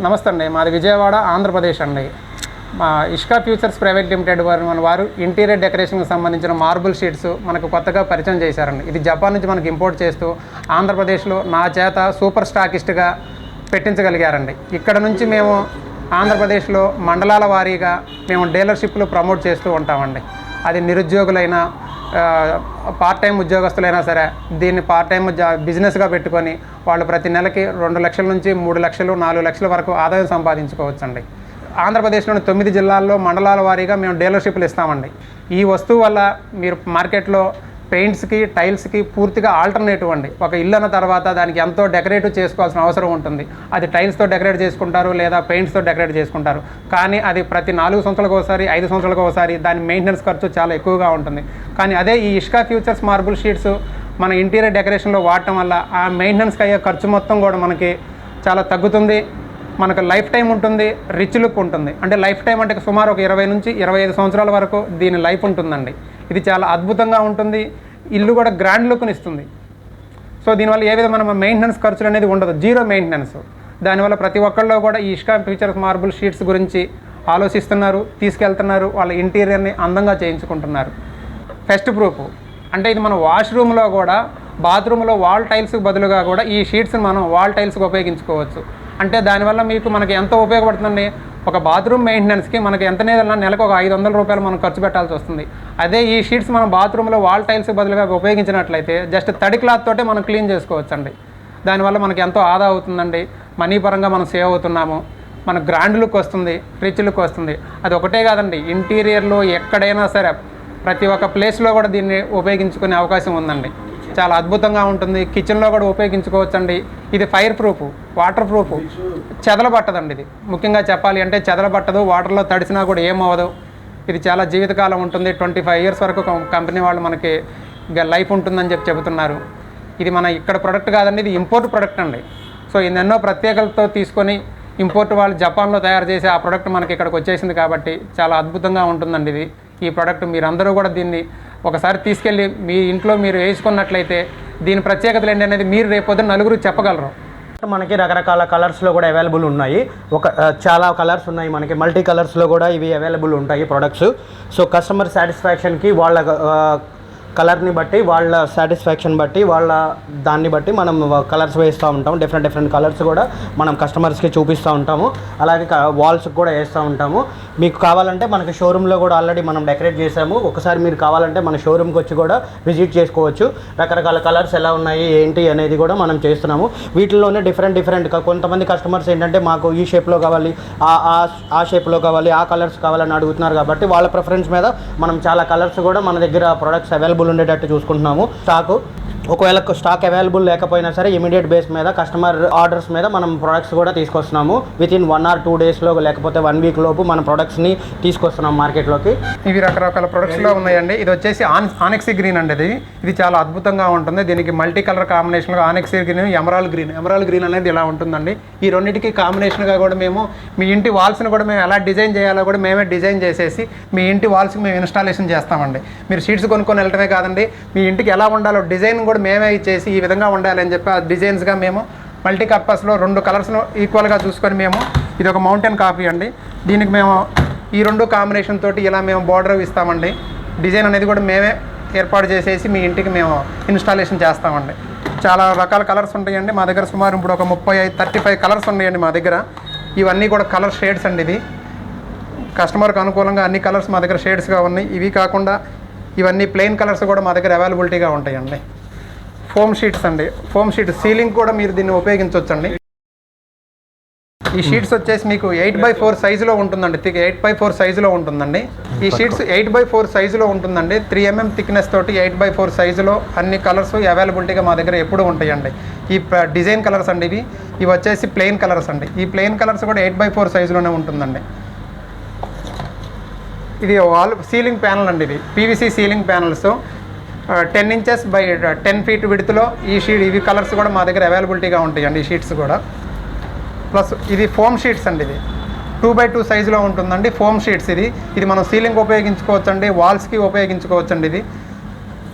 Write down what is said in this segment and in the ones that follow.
నమస్తే అండి. మాది విజయవాడ, ఆంధ్రప్రదేశ్ అండి. మా ఇష్కా ఫ్యూచర్స్ ప్రైవేట్ లిమిటెడ్ వారు ఇంటీరియర్ డెకరేషన్కి సంబంధించిన మార్బుల్ షీట్స్ మనకు కొత్తగా పరిచయం చేశారండి. ఇది జపాన్ నుంచి మనకు ఇంపోర్ట్ చేస్తూ ఆంధ్రప్రదేశ్లో నా చేత సూపర్ స్టాకిస్ట్గా పెట్టించగలిగారండి. ఇక్కడ నుంచి మేము ఆంధ్రప్రదేశ్లో మండలాల వారీగా మేము డీలర్షిప్లు ప్రమోట్ చేస్తూ ఉంటామండి. అది నిరుద్యోగులైనా పార్ట్ టైం ఉద్యోగస్తులైనా సరే దీన్ని పార్ట్ టైం బిజినెస్గా పెట్టుకొని వాళ్ళు ప్రతి నెలకి 2 లక్షల నుంచి 3 లక్షలు 4 లక్షల వరకు ఆదాయం సంపాదించుకోవచ్చండి. ఆంధ్రప్రదేశ్లోని 9 జిల్లాల్లో మండలాల వారీగా మేము డీలర్షిప్లు ఇస్తామండి. ఈ వస్తువు వల్ల మీరు మార్కెట్లో పెయింట్స్కి, టైల్స్కి పూర్తిగా ఆల్టర్నేటివ్ అండి. ఒక ఇల్లు అన్న తర్వాత దానికి ఎంతో డెకరేటివ్ చేసుకోవాల్సిన అవసరం ఉంటుంది. అది టైల్స్తో డెకరేట్ చేసుకుంటారు లేదా పెయింట్స్తో డెకరేట్ చేసుకుంటారు. కానీ అది ప్రతి 4 సంవత్సరాలకు ఒకసారి, 5 సంవత్సరాలకు ఒకసారి దాని మెయింటెనెన్స్ ఖర్చు చాలా ఎక్కువగా ఉంటుంది. కానీ అదే ఈ ఇష్కా ఫ్యూచర్స్ మార్బుల్ షీట్స్ మన ఇంటీరియర్ డెకరేషన్లో వాడటం వల్ల ఆ మెయింటెనెన్స్కి అయ్యే ఖర్చు మొత్తం కూడా మనకి చాలా తగ్గుతుంది. మనకు లైఫ్ టైం ఉంటుంది, రిచ్ లుక్ ఉంటుంది. అంటే లైఫ్ టైం అంటే సుమారు ఒక 20 నుంచి 25 సంవత్సరాల వరకు దీని లైఫ్ ఉంటుందండి. ఇది చాలా అద్భుతంగా ఉంటుంది. ఇల్లు కూడా గ్రాండ్ లుక్ని ఇస్తుంది. సో దీనివల్ల ఏ విధమైన మెయింటెనెన్స్ ఖర్చులు అనేది ఉండదు, జీరో మెయింటెనెన్స్. దానివల్ల ప్రతి ఒక్కళ్ళు కూడా ఈ ఇష్కా ఫ్యూచర్స్ మార్బుల్ షీట్స్ గురించి ఆలోచిస్తున్నారు, తీసుకెళ్తున్నారు, వాళ్ళ ఇంటీరియర్ని అందంగా చేయించుకుంటున్నారు. ఫెస్ట్ ప్రూఫ్ అంటే ఇది మన వాష్రూమ్లో కూడా, బాత్రూంలో వాల్ టైల్స్కి బదులుగా కూడా ఈ షీట్స్ని మనం వాల్ టైల్స్కి ఉపయోగించుకోవచ్చు. అంటే దానివల్ల మనకి ఎంతో ఉపయోగపడుతుందండి. ఒక బాత్రూమ్ మెయింటెనెన్స్కి మనకి ఎంత లేదన్నా నెలకు ఒక 500 రూపాయలు మనం ఖర్చు పెట్టాల్సి వస్తుంది. అదే ఈ షీట్స్ మనం బాత్రూంలో వాల్ టైల్స్ బదులుగా ఉపయోగించినట్లయితే జస్ట్ తడి క్లాత్ తోటే మనం క్లీన్ చేసుకోవచ్చండి. దానివల్ల మనకి ఎంతో ఆదా అవుతుందండి. మనీ పరంగా మనం సేవ్ అవుతున్నాము. మన గ్రాండ్ లుక్ వస్తుంది, రిచ్ లుక్ వస్తుంది. అది ఒకటే కాదండి, ఇంటీరియర్లో ఎక్కడైనా సరే ప్రతి ఒక్క ప్లేస్లో కూడా దీన్ని ఉపయోగించుకునే అవకాశం ఉందండి. చాలా అద్భుతంగా ఉంటుంది. కిచెన్లో కూడా ఉపయోగించుకోవచ్చండి. ఇది ఫైర్ ప్రూఫ్, వాటర్ ప్రూఫ్, చెదల పట్టదండి. ఇది ముఖ్యంగా చెప్పాలి అంటే చెదల పట్టదు, వాటర్లో తడిసినా కూడా ఏమవ్వదు. ఇది చాలా జీవితకాలం ఉంటుంది. 25 ఇయర్స్ వరకు కంపెనీ వాళ్ళు మనకి లైఫ్ ఉంటుందని చెబుతున్నారు. ఇది మన ఇక్కడ ప్రొడక్ట్ కాదండి, ఇది ఇంపోర్ట్ ప్రొడక్ట్ అండి. సో ఎన్నెన్నో ప్రత్యేకతలతో తీసుకొని ఇంపోర్ట్ వాళ్ళు జపాన్లో తయారు చేసి ఆ ప్రోడక్ట్ మనకి ఇక్కడికి వచ్చేసింది కాబట్టి చాలా అద్భుతంగా ఉంటుందండి. ఇది ఈ ప్రోడక్ట్ మీరందరూ కూడా దీన్ని ఒకసారి తీసుకెళ్ళి మీ ఇంట్లో మీరు వేసుకున్నట్లయితే దీని ప్రత్యేకతలు ఏంటి అనేది మీరు రేపొద్దున నలుగురు చెప్పగలరు. మనకి రకరకాల కలర్స్లో కూడా అవైలబుల్ ఉన్నాయి. చాలా కలర్స్ ఉన్నాయి మనకి, మల్టీ కలర్స్లో కూడా ఇవి అవైలబుల్ ఉంటాయి ప్రొడక్ట్స్. సో కస్టమర్ సాటిస్ఫాక్షన్కి వాళ్ళ కలర్ని బట్టి, వాళ్ళ సాటిస్ఫాక్షన్ బట్టి, వాళ్ళ దాన్ని బట్టి మనం కలర్స్ వేస్తూ ఉంటాము. డిఫరెంట్ కలర్స్ కూడా మనం కస్టమర్స్కి చూపిస్తూ ఉంటాము. అలాగే వాల్స్కి కూడా వేస్తూ ఉంటాము. మీకు కావాలంటే మనకి షోరూంలో కూడా ఆల్రెడీ మనం డెకరేట్ చేసాము. ఒకసారి మీరు కావాలంటే మన షోరూమ్కి వచ్చి కూడా విజిట్ చేసుకోవచ్చు. రకరకాల కలర్స్ ఎలా ఉన్నాయి ఏంటి అనేది కూడా మనం చేస్తున్నాము. వీటిల్లోనే డిఫరెంట్ కొంతమంది కస్టమర్స్ ఏంటంటే మాకు ఈ షేప్లో కావాలి, ఆ షేప్లో కావాలి, ఆ కలర్స్ కావాలని అడుగుతున్నారు. కాబట్టి వాళ్ళ ప్రిఫరెన్స్ మీద మనం చాలా కలర్స్ కూడా మన దగ్గర ప్రొడక్ట్స్ అవైలబుల్ ఉండేటట్టు చూసుకుంటున్నాము. ఒకవేళ స్టాక్ అవైలబుల్ లేకపోయినా సరే ఇమీడియట్ బేస్ మీద కస్టమర్ ఆర్డర్స్ మీద మనం ప్రొడక్ట్స్ కూడా తీసుకొస్తున్నాము. వితిన్ 1 or 2 డేస్లో లేకపోతే 1 వీక్ లోపు మన ప్రొడక్ట్స్ని తీసుకొస్తున్నాం మార్కెట్లోకి. ఇవి రకరకాల ప్రొడక్ట్స్లో ఉన్నాయండి. ఇది వచ్చేసి ఆనెక్సీ గ్రీన్ అండి. ఇది చాలా అద్భుతంగా ఉంటుంది. దీనికి మల్టీ కలర్ కాంబినేషన్లో ఆనెక్సీ గ్రీన్, ఎమరాల్డ్ గ్రీన్ అనేది ఇలా ఉంటుందండి. ఈ రెండింటికి కాంబినేషన్గా కూడా మేము మీ ఇంటి వాల్స్ని కూడా మేము ఎలా డిజైన్ చేయాలో కూడా మేమే డిజైన్ చేసేసి మీ ఇంటి వాల్స్కి మేము ఇన్స్టాలేషన్ చేస్తామండి. మీరు షీట్స్ కొనుక్కొని వెళ్ళటమే కాదండి, మీ ఇంటికి ఎలా ఉండాలో డిజైన్ కూడా మేమే ఇచ్చేసి ఈ విధంగా ఉండాలని చెప్పి ఆ డిజైన్స్గా మేము మల్టీ పర్పస్లో 2 కలర్స్ను ఈక్వల్గా చూసుకొని మేము, ఇది ఒక మౌంటైన్ కాఫీ అండి. దీనికి మేము ఈ 2 కాంబినేషన్ తోటి ఇలా మేము బార్డర్ ఇస్తామండి. డిజైన్ అనేది కూడా మేమే ఏర్పాటు చేసేసి మీ ఇంటికి మేము ఇన్స్టాలేషన్ చేస్తామండి. చాలా రకాల కలర్స్ ఉంటాయండి మా దగ్గర. సుమారు ఇప్పుడు ఒక 35 కలర్స్ ఉన్నాయండి మా దగ్గర. ఇవన్నీ కూడా కలర్ షేడ్స్ అండి. ఇది కస్టమర్కి అనుకూలంగా అన్ని కలర్స్ మా దగ్గర షేడ్స్గా ఉన్నాయి. ఇవి కాకుండా ఇవన్నీ ప్లెయిన్ కలర్స్ కూడా మా దగ్గర అవైలబిలిటీగా ఉంటాయండి. ఫోమ్ షీట్స్ అండి. ఫోమ్ షీట్ సీలింగ్ కూడా మీరు దీన్ని ఉపయోగించవచ్చండి. ఈ షీట్స్ వచ్చేసి మీకు 8x4 సైజులో ఉంటుందండి. 8x4 సైజులో ఉంటుందండి. ఈ షీట్స్ 8x4 సైజులో ఉంటుందండి. 3 mm థిక్నెస్ తోటి 8x4 సైజులో అన్ని కలర్స్ అవైలబిలిటీగా మా దగ్గర ఎప్పుడు ఉంటాయండి. ఈ డిజైన్ కలర్స్ అండి. ఇవి వచ్చేసి ప్లెయిన్ కలర్స్ అండి. ఈ ప్లెయిన్ కలర్స్ కూడా 8x4 సైజులోనే ఉంటుందండి. ఇది వాల్ సీలింగ్ ప్యానల్ అండి. ఇది PVC ceiling panels 10 inches by 10 feet విడ్త్లో ఇవి కలర్స్ కూడా మా దగ్గర అవైలబిలిటీగా ఉంటాయండి. ఈ షీట్స్ కూడా ప్లస్ ఇది ఫోమ్ షీట్స్ అండి. ఇది 2x2 సైజులో ఉంటుందండి. ఫోమ్ షీట్స్ ఇది మనం సీలింగ్ ఉపయోగించుకోవచ్చండి, వాల్స్కి ఉపయోగించుకోవచ్చండి.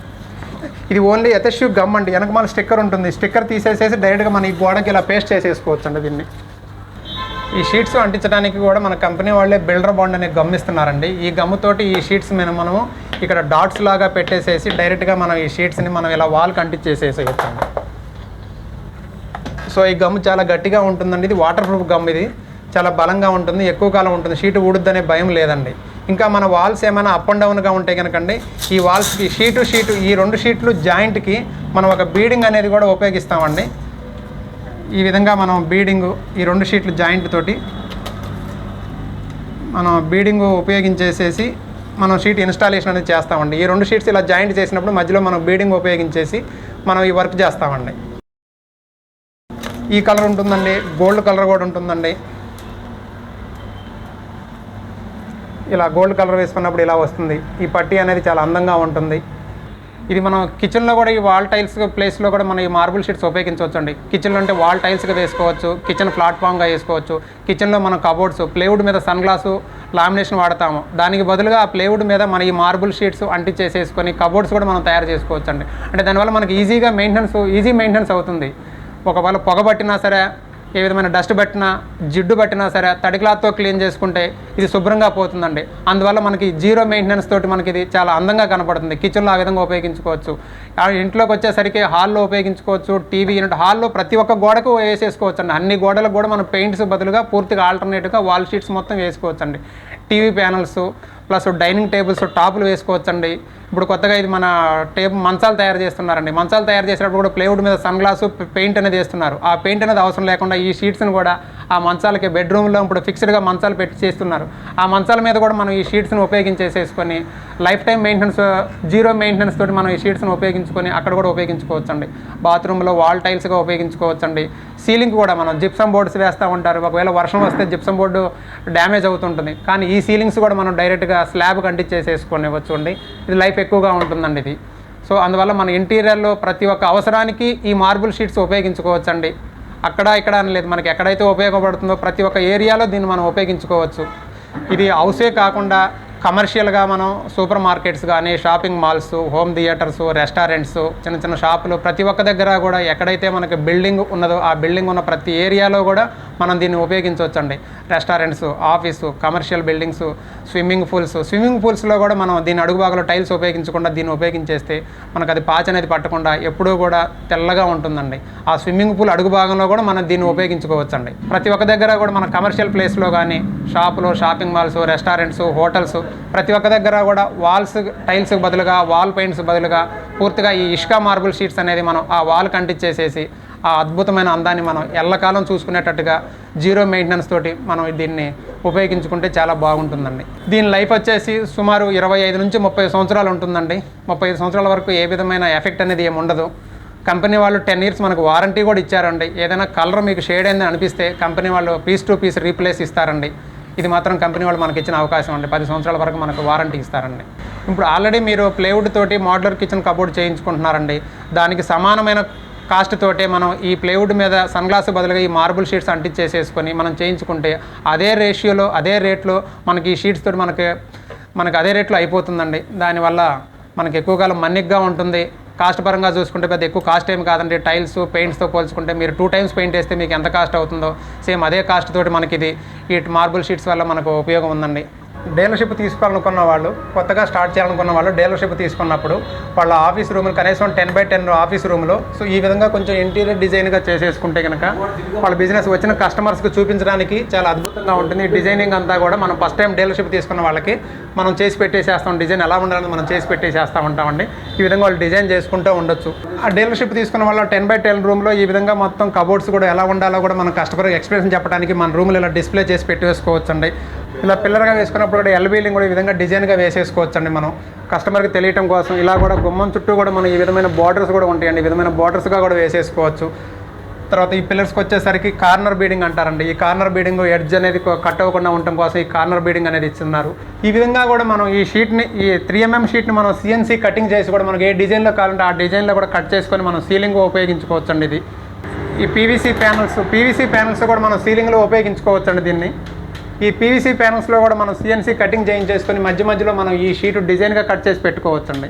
ఇది ఓన్లీ ఎథెసివ్ గమ్ అండి. వెనక మన స్టిక్కర్ ఉంటుంది. స్టిక్కర్ తీసేసేసి డైరెక్ట్గా మన ఈ గోడకి ఇలా పేస్ట్ చేసేసుకోవచ్చండి. దీన్ని ఈ షీట్స్ అంటించడానికి కూడా మన కంపెనీ వాళ్ళే బిల్డర్ బాండ్ అనే గమ్ ఇస్తున్నారండి. ఈ గమ్ముతోటి ఈ షీట్స్ మీద మనము ఇక్కడ డాట్స్ లాగా పెట్టేసేసి డైరెక్ట్గా మనం ఈ షీట్స్ని మనం ఇలా వాల్కి అంటించేసేసేయచ్చండి. సో ఈ గమ్ చాలా గట్టిగా ఉంటుందండి. ఇది వాటర్ ప్రూఫ్ గమ్, ఇది చాలా బలంగా ఉంటుంది, ఎక్కువ కాలం ఉంటుంది, షీట్ ఊడుద్దనే భయం లేదండి. ఇంకా మన వాల్స్ ఏమైనా అప్ అండ్ డౌన్గా ఉంటే కనుకండి ఈ వాల్స్కి షీటు ఈ 2 షీట్లు జాయింట్కి మనం ఒక బీడింగ్ అనేది కూడా ఉపయోగిస్తామండి. ఈ విధంగా మనం బీడింగ్ ఈ 2 షీట్లు జాయింట్ తోటి మనం బీడింగ్ ఉపయోగించేసేసి మనం షీట్ ఇన్స్టాలేషన్ అనేది చేస్తామండి. ఈ 2 షీట్స్ ఇలా జాయింట్ చేసినప్పుడు మధ్యలో మనం బీడింగ్ ఉపయోగించేసి మనం ఈ వర్క్ చేస్తామండి. ఈ కలర్ ఉంటుందండి, గోల్డ్ కలర్ కూడా ఉంటుందండి. ఇలా గోల్డ్ కలర్ వేసుకున్నప్పుడు ఇలా వస్తుంది. ఈ పట్టీ అనేది చాలా అందంగా ఉంటుంది. ఇది మనం కిచెన్లో కూడా ఈ వాల్ టైల్స్ ప్లేస్లో కూడా మనం ఈ మార్బుల్ షీట్స్ ఉపయోగించవచ్చు అండి. కిచెన్లో అంటే వాల్ టైల్స్గా వేసుకోవచ్చు, కిచెన్ ప్లాట్ఫామ్గా వేసుకోవచ్చు. కిచెన్లో మనం కబోర్డ్స్ ప్లేవుడ్ మీద సన్ గ్లాసు లామినేషన్ వాడతాము, దానికి బదులుగా ఆ ప్లేవుడ్ మీద మన ఈ మార్బుల్ షీట్స్ అంటించేసేసుకొని కబోర్డ్స్ కూడా మనం తయారు చేసుకోవచ్చు అండి. అంటే దానివల్ల మనకి ఈజీ మెయింటెనెన్స్ అవుతుంది. ఒకవేళ పొగ పట్టినా సరే, ఏ విధమైన డస్ట్ పట్టినా, జిడ్డు పట్టినా సరే తడి క్లాత్తో క్లీన్ చేసుకుంటే ఇది శుభ్రంగా పోతుందండి. అందువల్ల మనకి 0 మెయింటెనెన్స్ తోటి మనకి ఇది చాలా అందంగా కనపడుతుంది. కిచెన్లో ఆ విధంగా ఉపయోగించుకోవచ్చు. ఇంట్లోకి వచ్చేసరికి హాల్లో ఉపయోగించుకోవచ్చు. టీవీ యూనిట్ హాల్లో ప్రతి ఒక్క గోడకు వేసేసుకోవచ్చు అండి. అన్ని గోడలకు కూడా మనం పెయింట్స్ బదులుగా పూర్తిగా ఆల్టర్నేట్గా వాల్ షీట్స్ మొత్తం వేసుకోవచ్చు అండి. TV panels plus dining tables టాపులు వేసుకోవచ్చండి. ఇప్పుడు కొత్తగా ఇది మన మంచాలు తయారు చేస్తున్నారండి. మంచాలు తయారు చేసేటప్పుడు కూడా ప్లేవుడ్ మీద సన్ గ్లాసు పెయింట్ అనేది వేస్తున్నారు. ఆ పెయింట్ అనేది అవసరం లేకుండా ఈ షీట్స్ని కూడా ఆ మంచాలకి బెడ్రూమ్లో ఇప్పుడు ఫిక్స్డ్గా మంచాలు పెట్టి చేస్తున్నారు. ఆ మంచాల మీద కూడా మనం ఈ షీట్స్ని ఉపయోగించేసేసుకొని లైఫ్ టైం మెయింటెనెన్స్ 0 మెయింటెనెన్స్ తోటి మనం ఈ షీట్స్ని ఉపయోగించుకొని అక్కడ కూడా ఉపయోగించుకోవచ్చండి. బాత్రూంలో వాల్ టైల్స్గా ఉపయోగించుకోవచ్చండి. సీలింగ్ కూడా మనం జిప్సమ్ బోర్డ్స్ వేస్తూ ఉంటారు. ఒకవేళ వర్షం వస్తే జిప్సమ్ బోర్డు డ్యామేజ్ అవుతుంటుంది, కానీ ఈ సీలింగ్స్ కూడా మనం డైరెక్ట్గా స్లాబ్కి అంటించేసేసుకొనివ్వచ్చు అండి. ఇది లైఫ్ ఎక్కువగా ఉంటుందండి ఇది. సో అందువల్ల మన ఇంటీరియర్లో ప్రతి ఒక్క అవసరానికి ఈ మార్బుల్ షీట్స్ ఉపయోగించుకోవచ్చండి. అక్కడ ఇక్కడ అని లేదు, మనకి ఎక్కడైతే ఉపయోగపడుతుందో ప్రతి ఒక్క ఏరియాలో దీన్ని మనం ఉపయోగించుకోవచ్చు. ఇది హౌసే కాకుండా కమర్షియల్గా మనం సూపర్ మార్కెట్స్ కానీ, shopping malls, home theatres, restaurants, చిన్న చిన్న షాపులు ప్రతి ఒక్క దగ్గర కూడా ఎక్కడైతే మనకి బిల్డింగ్ ఉన్నదో ఆ బిల్డింగ్ ఉన్న ప్రతి ఏరియాలో కూడా మనం దీన్ని ఉపయోగించవచ్చండి. Restaurants, office, commercial buildings, swimming పూల్స్లో కూడా మనం దీని అడుగు భాగంలో టైల్స్ ఉపయోగించకుండా దీన్ని ఉపయోగించేస్తే మనకు అది పాచ అనేది పట్టకుండా ఎప్పుడూ కూడా తెల్లగా ఉంటుందండి. ఆ స్విమ్మింగ్ పూల్ అడుగు భాగంలో కూడా మనం దీన్ని ఉపయోగించుకోవచ్చండి. ప్రతి ఒక్క దగ్గర కూడా మన కమర్షియల్ ప్లేస్లో కానీ, షాపులు, షాపింగ్ మాల్స్, రెస్టారెంట్స్, హోటల్స్ ప్రతి ఒక్క దగ్గర కూడా వాల్స్ టైల్స్కి బదులుగా, వాల్ పెయింట్స్ బదులుగా పూర్తిగా ఈ ఇష్కా మార్బుల్ షీట్స్ అనేది మనం ఆ వాల్కి అంటించేసేసి ఆ అద్భుతమైన అందాన్ని మనం ఎల్లకాలం చూసుకునేటట్టుగా 0 మెయింటెనెన్స్ తోటి మనం దీన్ని ఉపయోగించుకుంటే చాలా బాగుంటుందండి. దీని లైఫ్ వచ్చేసి సుమారు 25 నుంచి 30 సంవత్సరాలు ఉంటుందండి. 35 సంవత్సరాల వరకు ఏ విధమైన ఎఫెక్ట్ అనేది ఏమి ఉండదు. కంపెనీ వాళ్ళు 10 years మనకు వారంటీ కూడా ఇచ్చారండి. ఏదైనా కలర్ మీకు షేడ్ అయిందని అనిపిస్తే కంపెనీ వాళ్ళు పీస్ టు పీస్ రీప్లేస్ ఇస్తారండి. ఇది మాత్రం కంపెనీ వాళ్ళు మనకి ఇచ్చిన అవకాశం అండి. 10 సంవత్సరాల వరకు మనకు వారంటీ ఇస్తారండి. ఇప్పుడు ఆల్రెడీ మీరు ప్లేవుడ్ తోటి మోడ్యులర్ కిచెన్ కబోర్డ్ చేయించుకుంటున్నారండి. దానికి సమానమైన కాస్ట్ తోటే మనం ఈ ప్లేవుడ్ మీద సన్ గ్లాస్ బదులుగా ఈ మార్బుల్ షీట్స్ అంటించేసేసుకొని మనం చేయించుకుంటే అదే రేషియోలో, అదే రేట్లో మనకి ఈ షీట్స్ తోటి మనకి అదే రేట్లో అయిపోతుందండి. దానివల్ల మనకి ఎక్కువ కాలం మన్నిగ్గా ఉంటుంది. కాస్ట్ పరంగా చూసుకుంటే పెద్ద ఎక్కువ కాస్ట్ ఏమి కాదండి. టైల్స్, పెయింట్స్తో పోల్చుకుంటే మీరు 2 times పెయింట్ వేస్తే మీకు ఎంత కాస్ట్ అవుతుందో సేమ్ అదే కాస్ట్ తోటి మనకి ఇది ఈ మార్బుల్ షీట్స్ వల్ల మనకు ఉపయోగం ఉందండి. డీలర్షిప్ తీసుకోవాలనుకున్న వాళ్ళు, కొత్తగా స్టార్ట్ చేయాలనుకున్న వాళ్ళు డీలర్షిప్ తీసుకున్నప్పుడు వాళ్ళ ఆఫీస్ రూమ్లు కనీసం 10x10 ఆఫీస్ రూమ్లో సో ఈ విధంగా కొంచెం ఇంటీరియర్ డిజైన్గా చేసేసుకుంటే కనుక వాళ్ళ బిజినెస్ వచ్చిన కస్టమర్స్కి చూపించడానికి చాలా అద్భుతంగా ఉంటుంది. ఈ డిజైనింగ్ అంతా కూడా మనం ఫస్ట్ టైం డీలర్షిప్ తీసుకున్న వాళ్ళకి మనం చేసి పెట్టేసేస్తాం. డిజైన్ ఎలా ఉండాలని మనం చేసి పెట్టేసేస్తూ ఉంటామండి. ఈ విధంగా వాళ్ళు డిజైన్ చేసుకుంటూ ఉండొచ్చు. ఆ డీలర్షిప్ తీసుకున్న వాళ్ళ 10x10 రూమ్లో ఈ విధంగా మొత్తం కబోర్డ్స్ కూడా ఎలా ఉండాలో కూడా మనం కస్టమర్కి ఎక్స్ప్లెయిన్ చెప్పడానికి మన రూమ్లో ఇలా డిస్ప్లే చేసి పెట్టేసుకోవచ్చండి. ఇలా పిల్లర్గా వేసుకున్నప్పుడు కూడా ఎల్బీలింగ్ కూడా ఈ విధంగా డిజైన్గా వేసేసుకోవచ్చండి. మనం కస్టమర్కి తెలియటం కోసం ఇలా కూడా గుమ్మం చుట్టూ కూడా మనం ఈ విధమైన బార్డర్స్ కూడా ఉంటాయండి. ఈ విధమైన బార్డర్స్గా కూడా వేసేసుకోవచ్చు. తర్వాత ఈ పిల్లర్స్కి వచ్చేసరికి కార్నర్ బీడింగ్ అంటారండి. ఈ కార్నర్ బీడింగ్ ఎడ్జ్ అనేది కట్ అవ్వకుండా ఉండటం కోసం ఈ కార్నర్ బీడింగ్ అనేది ఇస్తున్నారు. ఈ విధంగా కూడా మనం ఈ షీట్ని, ఈ 3mm షీట్ని మనం CNC కటింగ్ చేసి కూడా మనకి ఏ డిజైన్లో కావాలంటే ఆ డిజైన్లో కూడా కట్ చేసుకొని మనం సీలింగ్ ఉపయోగించుకోవచ్చండి. ఇది ఈ పీవీసీ ప్యానల్స్ కూడా మనం సీలింగ్లో ఉపయోగించుకోవచ్చండి. దీన్ని ఈ పీవీసీ ప్యానల్స్లో కూడా మనం CNC కటింగ్ చేయించేసుకొని మధ్య మధ్యలో మనం ఈ షీట్ డిజైన్గా కట్ చేసి పెట్టుకోవచ్చండి.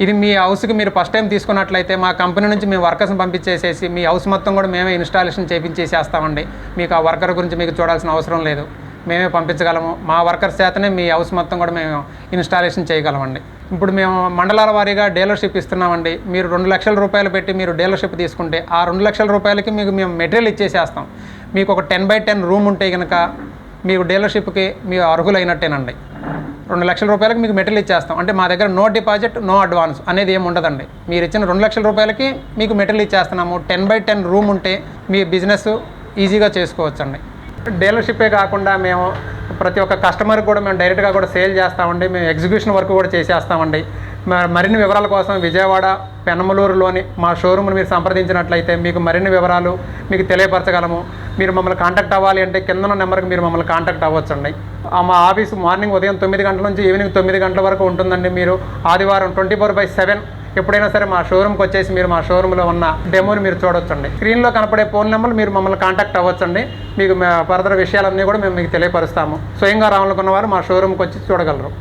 ఇది మీ హౌస్కి మీరు ఫస్ట్ టైం తీసుకున్నట్లయితే మా కంపెనీ నుంచి మేము వర్కర్స్ని పంపించేసేసి మీ హౌస్ మొత్తం కూడా మేమే ఇన్స్టాలేషన్ చేపించేసేస్తామండి. మీకు ఆ వర్కర్ గురించి మీకు చూడాల్సిన అవసరం లేదు, మేమే పంపించగలము. మా వర్కర్స్ చేతనే మీ హౌస్ మొత్తం కూడా మేము ఇన్స్టాలేషన్ చేయగలమండి. ఇప్పుడు మేము మండలాల వారీగా డీలర్షిప్ ఇస్తున్నామండి. మీరు 2 లక్షల రూపాయలు పెట్టి మీరు డీలర్షిప్ తీసుకుంటే ఆ 2 లక్షల రూపాయలకి మీకు మేము మెటీరియల్ ఇచ్చేసేస్తాం. మీకు ఒక 10x10 రూమ్ ఉంటే కనుక మీకు డీలర్షిప్కి మీరు అర్హులైనట్టేనండి. 2 లక్షల రూపాయలకి మీకు మెటీరియల్ ఇచ్చేస్తాం. అంటే మా దగ్గర నో డిపాజిట్ నో అడ్వాన్స్ అనేది ఏమి ఉండదండి. మీరు ఇచ్చిన 2 లక్షల రూపాయలకి మీకు మెటీరియల్ ఇచ్చేస్తున్నాము. 10x10 రూమ్ ఉంటే మీ బిజినెస్ ఈజీగా చేసుకోవచ్చండి. డీలర్షిప్పే కాకుండా మేము ప్రతి ఒక్క కస్టమర్కి కూడా మేము డైరెక్ట్గా కూడా సేల్ చేస్తామండి. మేము ఎగ్జిక్యూషన్ వర్క్ కూడా చేసేస్తామండి. మరిన్ని వివరాల కోసం విజయవాడ పెనమలూరులోని మా షోరూమ్ని మీరు సంప్రదించినట్లయితే మీకు మరిన్ని వివరాలు మీకు తెలియపరచగలము. మీరు మమ్మల్ని కాంటాక్ట్ అవ్వాలి అంటే కింద ఉన్న నెంబర్కి మీరు మమ్మల్ని కాంటాక్ట్ అవ్వచ్చండి. మా ఆఫీసు మార్నింగ్ ఉదయం 9 గంటల నుంచి ఈవినింగ్ 9 గంటల వరకు ఉంటుందండి. మీరు ఆదివారం 24/7 ఎప్పుడైనా సరే మా షోరూమ్కి వచ్చేసి మీరు మా షోరూంలో ఉన్న డెమోని మీరు చూడొచ్చండి. స్క్రీన్లో కనపడే ఫోన్ నెంబర్ మీరు మమ్మల్ని కాంటాక్ట్ అవ్వచ్చండి. మీకు ఫర్దర్ విషయాలన్నీ కూడా మేము మీకు తెలియపరుస్తాము. స్వయంగా రావాలనుకున్న వారు మా షోరూమ్కి వచ్చి చూడగలరు.